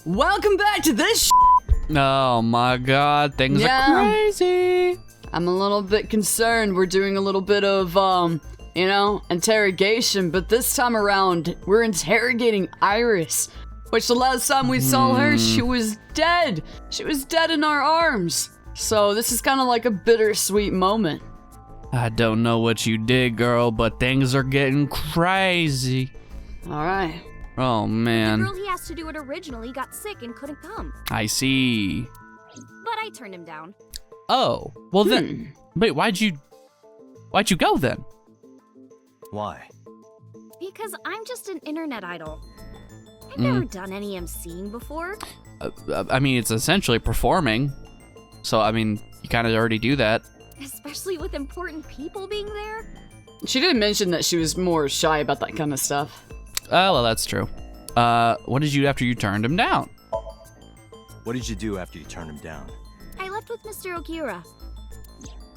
Welcome back to this Oh my god, things are crazy. I'm a little bit concerned. We're doing a little bit of, interrogation, but this time around, we're interrogating Iris, which the last time we saw her, she was dead. She was dead in our arms. So this is kind of like a bittersweet moment. I don't know what you did, girl, but things are getting crazy. All right. Oh, man. The girl he asked to do it originally got sick and couldn't come. I see. But I turned him down. Oh, well then, wait, why'd you go then? Why? Because I'm just an internet idol. I've never done any emceeing before. I mean, it's essentially performing. So, I mean, you kind of already do that. Especially with important people being there. She did mention that she was more shy about that kind of stuff. Oh, well, that's true. What did you do after you turned him down? What did you do after you turned him down? I left with Mr. Okiura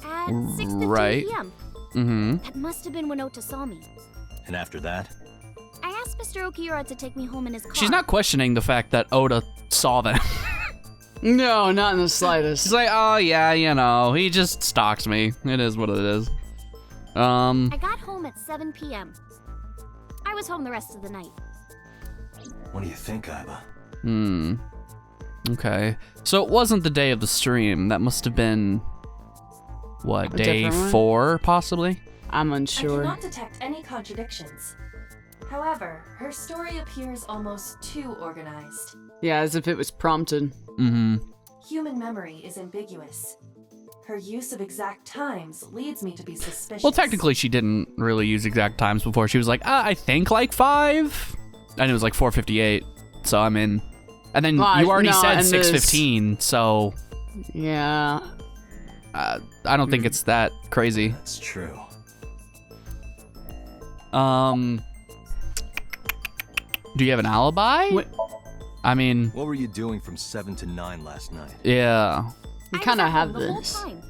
at 6:15 Right. p.m. Mm-hmm. That must have been when Ota saw me. And after that? I asked Mr. Okiura to take me home in his car. She's not questioning the fact that Oda saw them. No, not in the slightest. She's like, oh, yeah, you know, he just stalks me. It is what it is. I got home at 7 p.m. I was home the rest of the night. What do you think, Iba? Okay. So it wasn't the day of the stream. That must have been, what, A day different one? 4, possibly? I'm I unsure. cannot detect any contradictions. However, her story appears almost too organized. Yeah, as if it was prompted. Mm-hmm. Human memory is ambiguous. Her use of exact times leads me to be suspicious. Well, technically, she didn't really use exact times before. She was like, I think like 5. And it was like 4:58. So I'm in. And then Well, you already no, said and there's- 6:15. So Yeah. I don't think it's that crazy. That's true. Do you have an alibi? What- I mean, What were you doing from 7 to 9 last night? yeah. We I was kind of at have home the whole this. time.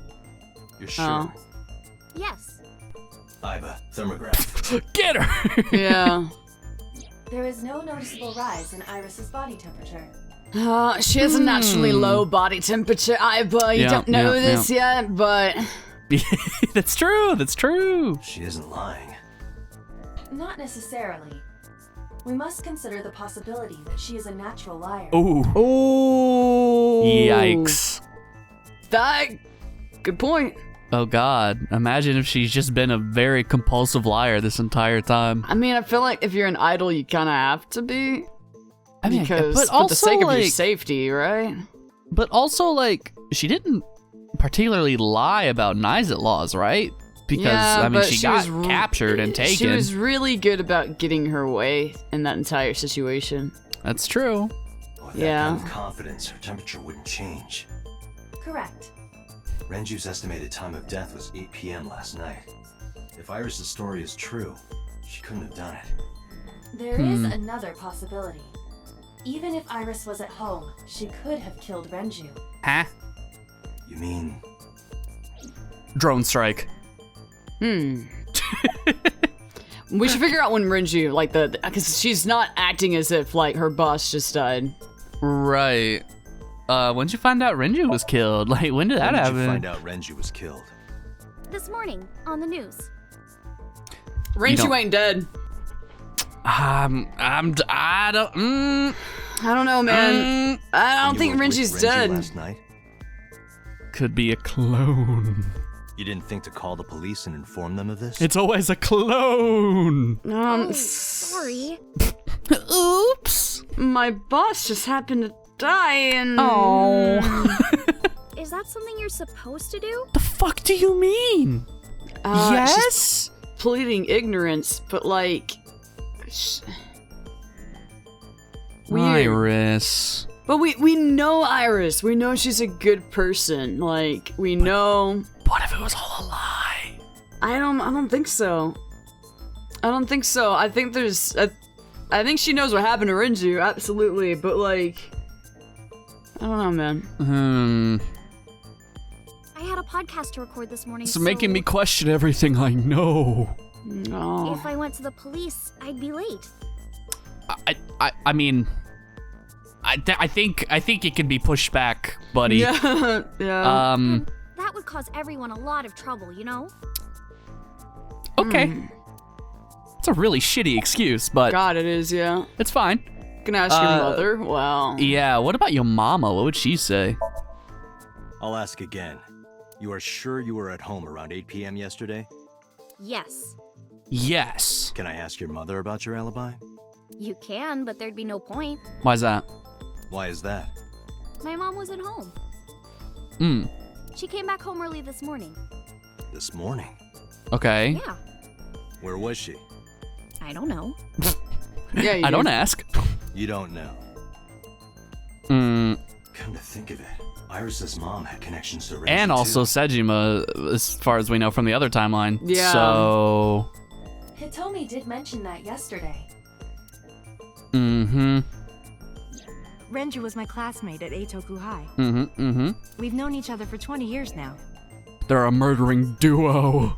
You're sure? Oh. Yes. Iba, thermograph. Get her! Yeah. There is no noticeable rise in Iris's body temperature. She has a naturally low body temperature, Iba. You Yeah, don't know yeah, this yet, but That's true. That's true. She isn't lying. Not necessarily. We must consider the possibility that she is a natural liar. Ooh. oh, Yikes. That good point. Oh God. Imagine if she's just been a very compulsive liar this entire time. I mean, I feel like if you're an idol, you kind of have to be. I mean, Because but for also the sake of your like, safety, right? but also like, she didn't particularly lie about Nizet laws, right? Because Yeah, I mean, but she she got was captured and taken. She was really good about getting her way in that entire situation. That's true. With that Yeah. kind of confidence, her temperature wouldn't change. Correct. Renju's estimated time of death was 8 p.m. last night. If Iris' story is true, she couldn't have done it. There is another possibility. Even if Iris was at home, she could have killed Renju. Huh? You mean Drone strike. We should figure out when Renju, like because she's not acting as if like her boss just died. Right. When did you find out Renju was killed? Like, when did that when did happen? you find out Renju was killed? This morning on the news. Renju don't- ain't dead. I don't. I don't know, man. I don't You think were with Renju's Renju dead. last night? Could be a clone. You didn't think to call the police and inform them of this? It's always a clone. Sorry. Oops. My boss just happened to die, and Is that something you're supposed to do? The fuck do you mean? she's pleading ignorance, but like, weird. Iris. But we know Iris. We know she's a good person. Like we know. What if it was all a lie? I don't think so. I don't think so. I think there's. I think she knows what happened to Renju, absolutely. But like, I don't know, man. I had a podcast to record this morning. It's making me question everything I know. No. If I went to the police, I'd be late. I mean, I think it can be pushed back, buddy. Yeah. Yeah. That would cause everyone a lot of trouble, you know? Okay. It's a really shitty excuse, but God, it is. Yeah. it's fine. Can I ask your mother? Wow. Yeah, what about your mama? What would she say? I'll ask again. You are sure you were at home around 8 p.m. yesterday? Yes. Yes. Can I ask your mother about your alibi? You can, but there'd be no point. Why's that? Why is that? My mom wasn't home. She came back home early this morning. This morning? Okay. Yeah. Where was she? I don't know. Yeah. You I don't ask. You don't know. Mm. Come to think of it, Iris's mom had connections to Renju And also too. Sejima, as far as we know from the other timeline. Yeah. So. Hitomi did mention that yesterday. Mm-hmm. Renju was my classmate at Eitoku High. Mm-hmm. We've known each other for 20 years now. They're a murdering duo.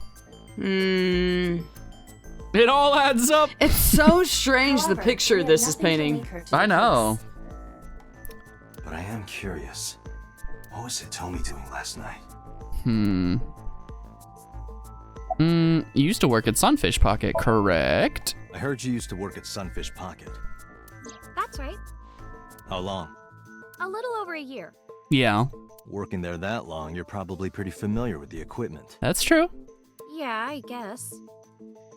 It all adds up. It's so strange the However, picture we have this is nothing to painting. link her to I the know. case. But I am curious. What was Hitomi doing last night? You used to work at Sunfish Pocket, correct? I heard you used to work at Sunfish Pocket. That's right. How long? A little over a year. Yeah, Working there that long, you're probably pretty familiar with the equipment. that's true. Yeah, I guess.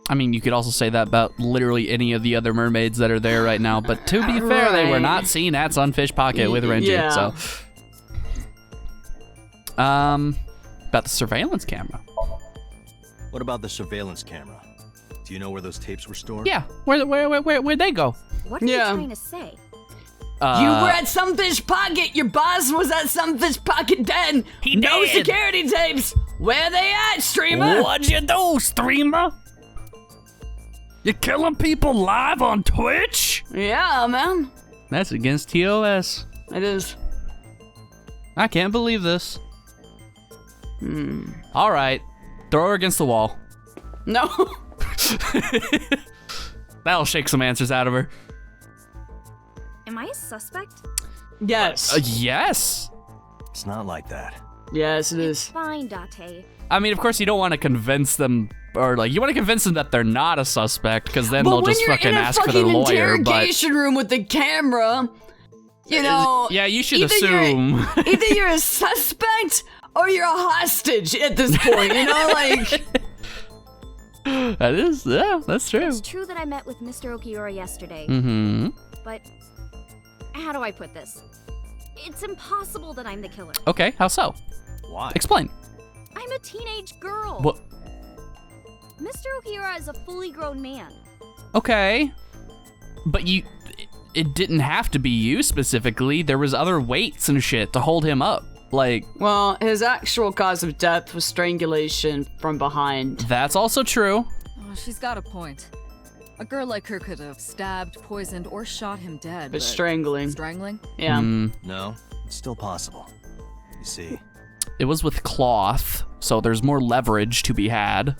I mean, you could also say that about literally any of the other mermaids that are there right now, but to be fair, they were Right. not seen at Sunfish Pocket with Renju, Yeah. so. About the surveillance camera. What about the surveillance camera? Do you know where those tapes were stored? Yeah, where'd they go? What are you Yeah. trying to say? You were at Sunfish Pocket. Your boss was at Sunfish Pocket then. He No did. security tapes. Where they at, streamer? What'd you do, streamer? You killing people live on Twitch? Yeah, man. That's against TOS. It is. I can't believe this. All right, throw her against the wall. No. That'll shake some answers out of her. Am I a suspect? Yes. Yes. It's not like that. Yes, it is. Fine, Date. I mean, of course, you don't want to convince them, or like, you want to convince them that they're not a suspect, because then But they'll when just you're fucking in a ask for fucking their lawyer. But interrogation room with the camera, you know. yeah, you should either assume. Either you're a suspect or you're a hostage at this point. You know, like. That is, yeah, that's true. It's true that I met with Mr. Okiura yesterday, Mm-hmm. but how do I put this? It's impossible that I'm the killer. Okay, how so? Why? Explain. I'm a teenage girl. What? Mr. Okiura is a fully grown man. Okay, but it didn't have to be you specifically. There was other weights and shit to hold him up. Like, Well, his actual cause of death was strangulation from behind. that's also true. Oh, she's got a point. A girl like her could have stabbed, poisoned, or shot him dead. But strangling. Strangling? Yeah. No, it's still possible. You see, It was with cloth, so there's more leverage to be had.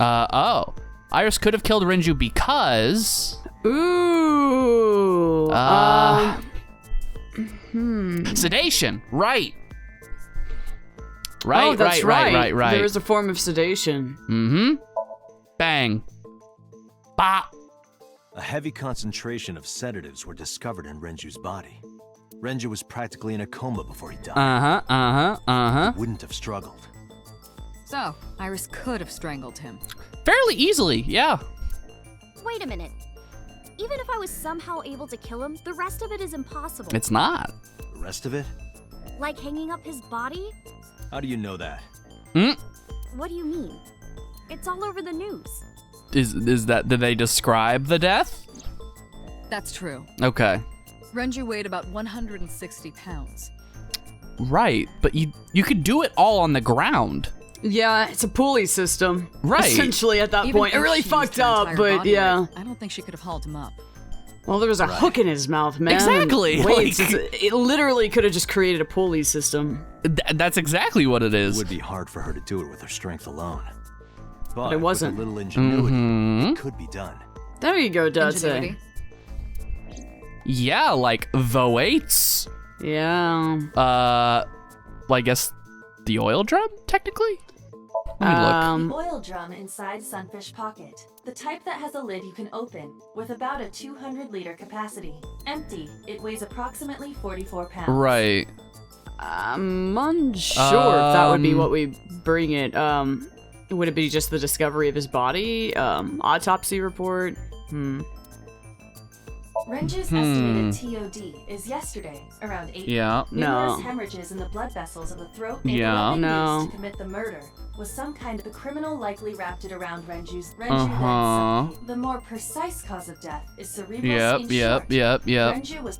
Oh. Iris could have killed Renju because... Ooh. Sedation, right. Oh, Right, that's right. There is a form of sedation. Mm-hmm. Bang. Bop. a heavy concentration of sedatives were discovered in Renju's body. Renju was practically in a coma before he died. Wouldn't have struggled. So, Iris could have strangled him. Fairly easily, yeah. Wait a minute. Even if I was somehow able to kill him, the rest of it is impossible. It's not. The rest of it? Like hanging up his body? How do you know that? What do you mean? It's all over the news. Is that, did they describe the death? That's true. Okay. Renju weighed about 160 pounds. Right, but you could do it all on the ground. Yeah, it's a pulley system. Right. Essentially at that Even point. It if really she used fucked her up, entire but body yeah. weight, I don't think she could have hauled him up. Well, there was a hook in his mouth, man. Exactly, Wait, like- it literally could have just created a pulley system. That's exactly what it It is. would be hard for her to do it with her strength alone. But it wasn't. with a little ingenuity, it could be done. There you go, Date. Ingenuity. Yeah, like the weights. Yeah. Well, I guess the oil drum, technically? Let me look. The oil drum inside Sunfish Pocket. The type that has a lid you can open, with about a 200-liter capacity. Empty, it weighs approximately 44 pounds. Right. I'm unsure if that would be what we bring it. Would it be just the discovery of his body? Autopsy report? Renju's estimated TOD is yesterday, around 8. Yeah. Numerous No. hemorrhages in the blood vessels of the throat made Yeah. the weapon No. used to commit the murder was some kind of the criminal likely wrapped it around Renju Uh-huh. then. The more precise cause of death is cerebral Yep. Renju was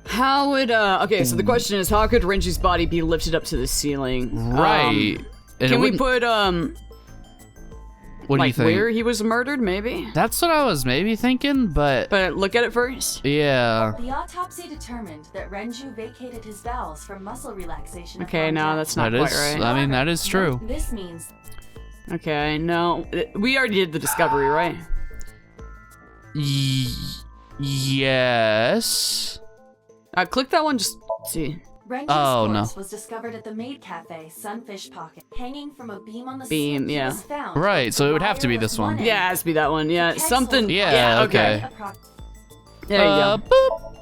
How would, okay, so the question is, how could Renju's body be lifted up to the ceiling? Right. And it Can we wouldn't- put, what do you like think? where he was murdered, maybe? That's what I was maybe thinking, but But look at it first. yeah. The autopsy determined that Renju vacated his bowels for muscle relaxation. Okay, upon no, death. that's not That quite is, right. I mean, that is true. This means Okay, no. We already did the discovery, right? Yes. Click that one, just see. Renju's Oh, no. corpse was discovered at the maid cafe, Sunfish Pocket, hanging from a beam on the Beam, sink. He yeah. was found Right, with so the it would have to wire be of this one. end. Yeah, it has to be that one. Yeah, The something. keg Yeah, sold okay. There you go. Boop.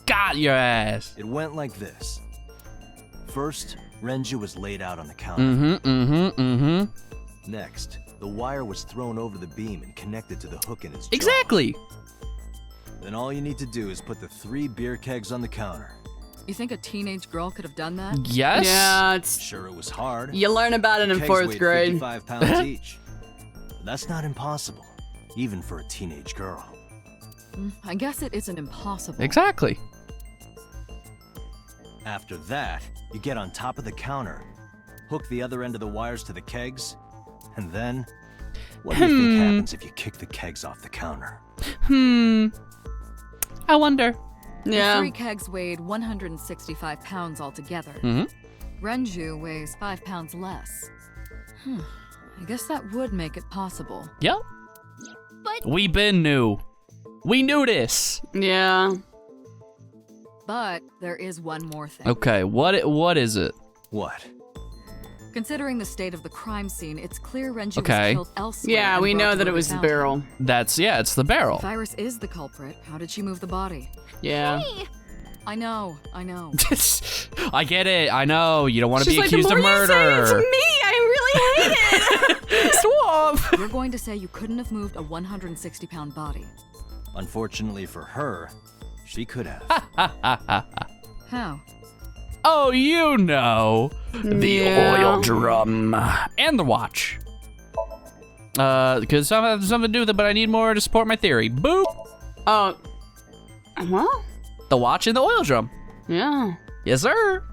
Got your ass. It went like this. First, Renju was laid out on the counter. Next, the wire was thrown over the beam and connected to the hook in his jaw. Exactly. Then all you need to do is put the 3 beer kegs on the counter. You think a teenage girl could have done that? Yes. Yeah, it's. Sure, it was hard. You learn about it in Kegs 4th weighed grade. 55 pounds each. But that's not impossible, even for a teenage girl. I guess it isn't impossible. Exactly. After that, you get on top of the counter, hook the other end of the wires to the kegs, and then, what do you think happens if you kick the kegs off the counter? I wonder. The Yeah. 3 kegs weighed 165 pounds altogether. Renju weighs 5 pounds less. I guess that would make it possible. Yep. But We been knew. We knew this. Yeah. But there is one more thing. Okay, what is it? What? Considering the state of the crime scene, it's clear Renju Okay. was killed elsewhere. Yeah, and we brought know to that where it we was the found him. barrel. It's the barrel. If Iris is the culprit, how did she move the body? Yeah. I know. I get it. I know. You don't want to She's be like, the accused more of you say it's murder. me, I really hate it. Swamp. You're going to say you couldn't have moved a 160-pound body. Unfortunately for her, she could have. How? Oh, you know. The Yeah. oil drum. And the watch. Because some have something to do with it, but I need more to support my theory. Boop. Oh. Well, The watch and the oil drum. yeah. Yes, sir.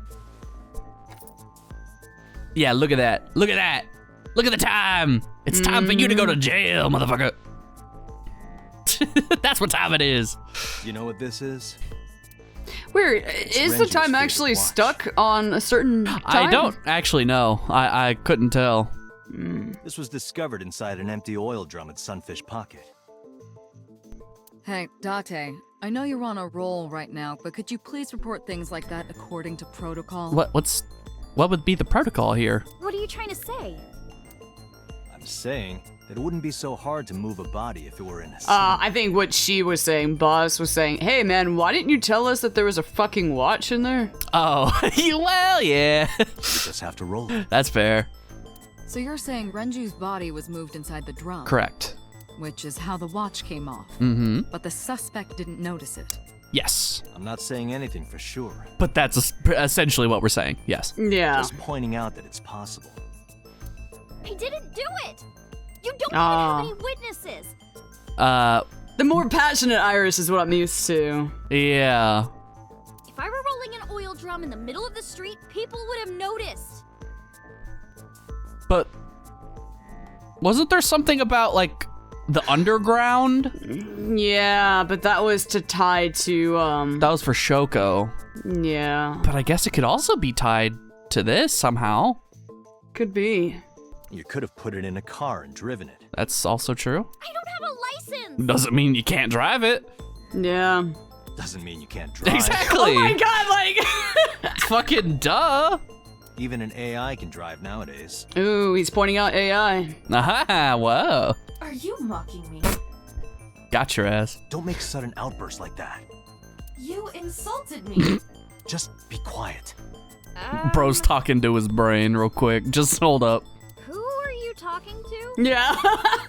Yeah, look at that. Look at that. Look at the time. It's time for you to go to jail, motherfucker. That's what time it is. You know what this is? Weird. Is the Renju's time favorite actually watch. stuck on a certain time? I don't actually know. I couldn't tell. This was discovered inside an empty oil drum at Sunfish Pocket. Hey, Date, I know you're on a roll right now, but could you please report things like that according to protocol? What would be the protocol here? what are you trying to say? I'm saying that it wouldn't be so hard to move a body if it were in a I think what she was saying, Boss was saying, hey man, why didn't you tell us that there was a fucking watch in there? Oh, well, yeah. You just have to roll it. That's fair. So you're saying Renju's body was moved inside the drum? Correct. Which is how the watch came off. Mm-hmm. But the suspect didn't notice it. Yes. I'm not saying anything for sure. But that's essentially what we're saying. Yes. Yeah. Just pointing out that it's possible. I didn't do it! You don't Ah. even have any witnesses! The more passionate Iris is what I'm used to. Yeah. If I were rolling an oil drum in the middle of the street, people would have noticed. But wasn't there something about, like, the underground? Yeah, but that was to tie to, That was for Shoko. yeah. But I guess it could also be tied to this somehow. Could be. You could have put it in a car and driven it. That's also true. I don't have a license! Doesn't mean you can't drive it. Yeah. Doesn't mean you can't drive. Exactly. Oh my god, like. Fucking duh. Even an AI can drive nowadays. Ooh, he's pointing out AI. Aha, whoa. Are you mocking me? Got your ass. Don't make sudden outbursts like that. You insulted me. Just be quiet. Bro's talking to his brain real quick. Just hold up. Who are you talking to? Yeah.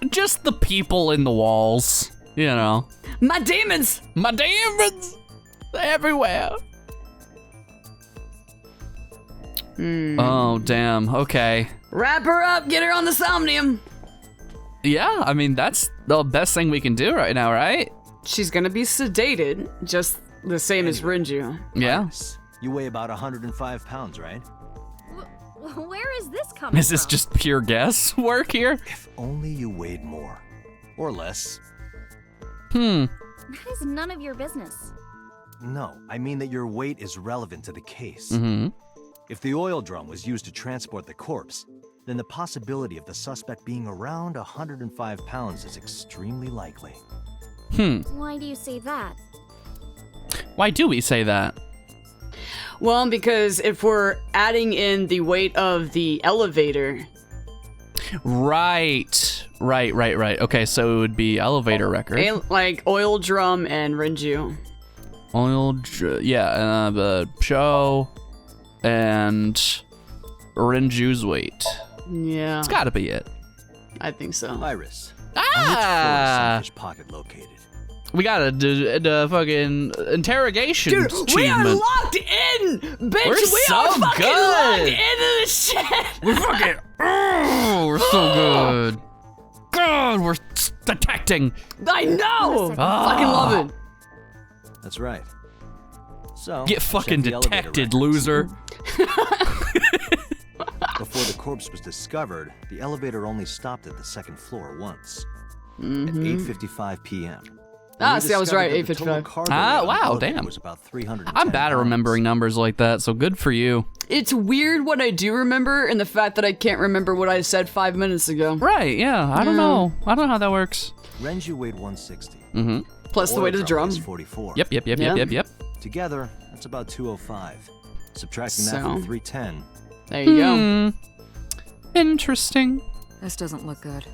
Just the people in the walls. You know. My demons. My demons! Everywhere. Oh, damn. Okay. Wrap her up, get her on the Somnium. Yeah, I mean, that's the best thing we can do right now, right? She's gonna be sedated, just the same as Renju. Yeah. Iris, you weigh about 105 pounds, right? Where is this coming Is this from? just pure guesswork here? If only you weighed more. Or less. That is none of your business. No, I mean that your weight is relevant to the case. Mm-hmm. If the oil drum was used to transport the corpse, then the possibility of the suspect being around 105 pounds is extremely likely. Why do you say that? Why do we say that? Well, because if we're adding in the weight of the elevator. Right. Okay, so it would be elevator record. Like oil drum and Renju. The show and Renju's weight. Yeah. It's gotta be it. I think so. Iris, Ah! on which floor is Sunfish Pocket located? We gotta do the fucking interrogation Dude, we are achievement. locked in! Bitch, We're we so are fucking good. locked into this shit! We're fucking. We're so good. God, we're detecting. I know! Ah. Fucking love it. That's right. So, Get fucking check the elevator detected, records. loser. Before the corpse was discovered, the elevator only stopped at the second floor once. At 8:55 p.m. Ah, see, I was right, 8:55. Wow, damn. Was about 310 I'm bad at pounds. remembering numbers like that, so good for you. It's weird what I do remember and the fact that I can't remember what I said 5 minutes ago. Right, yeah, I don't know. I don't know how that works. Renju weighed 160. Mm-hmm. Plus the weight of the drum. Is 44. Yep. Yeah. Together, that's about 205. Subtracting that So? from 310. There you go. Interesting. This doesn't look good.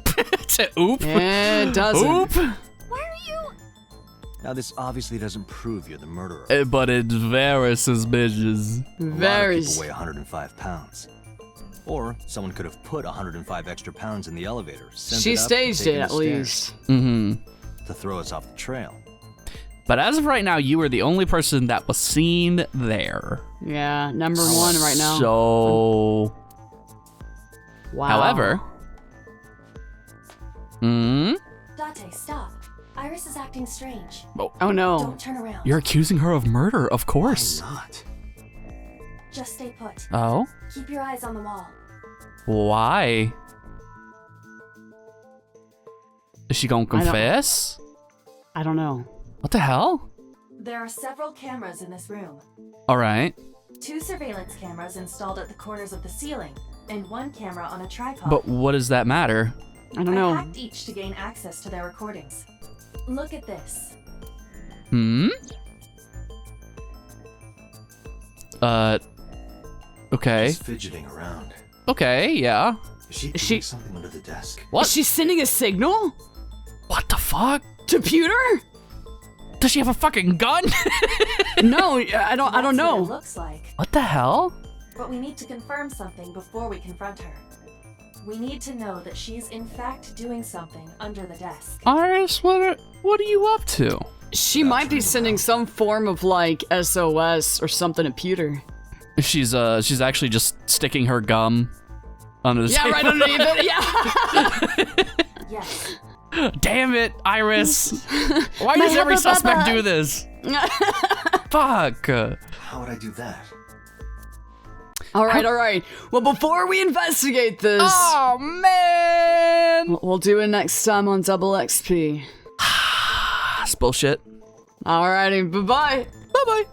Oop. Yeah, it doesn't. Oop. Why are you? Now, this obviously doesn't prove you're the murderer. But it's very suspicious. A lot Very. of people weigh 105 pounds. Or someone could have put 105 extra pounds in the elevator. sent She it up, and staged taken it the at stairs least. Mm-hmm. to throw us off the trail. But as of right now, you are the only person that was seen there. Yeah, number one right now. So, Wow. however, Date, stop. Iris is acting strange. Oh no. Don't turn around. you're accusing her of murder, of course. I'm not. Just stay put. Oh, Keep your eyes on the wall. why? Is she gonna confess? I don't know. What the hell? There are several cameras in this room. All right, 2 surveillance cameras installed at the corners of the ceiling, and 1 camera on a tripod. but what does that matter? I don't I know. hacked each to gain access to their recordings. Look at this. Okay. She's fidgeting around. Okay, yeah. Is she she- doing something under the desk? What? Is she sending a signal? What the fuck? To Pewter? Does she have a fucking gun? No, I don't That's what it know. looks like. What the hell? But we need to confirm something before we confront her. We need to know that she's in fact doing something under the desk. Iris, what are you up to? She might be sending some form of like SOS or something to Pewter. She's actually just sticking her gum under the Yeah, table. right underneath it. Yeah. Yes. Damn it, Iris. Why does every suspect do this? Fuck. How would I do that? All right. Well, before we investigate this, Oh, man. we'll do it next time on Double XP. That's bullshit. Alrighty, bye-bye. Bye-bye.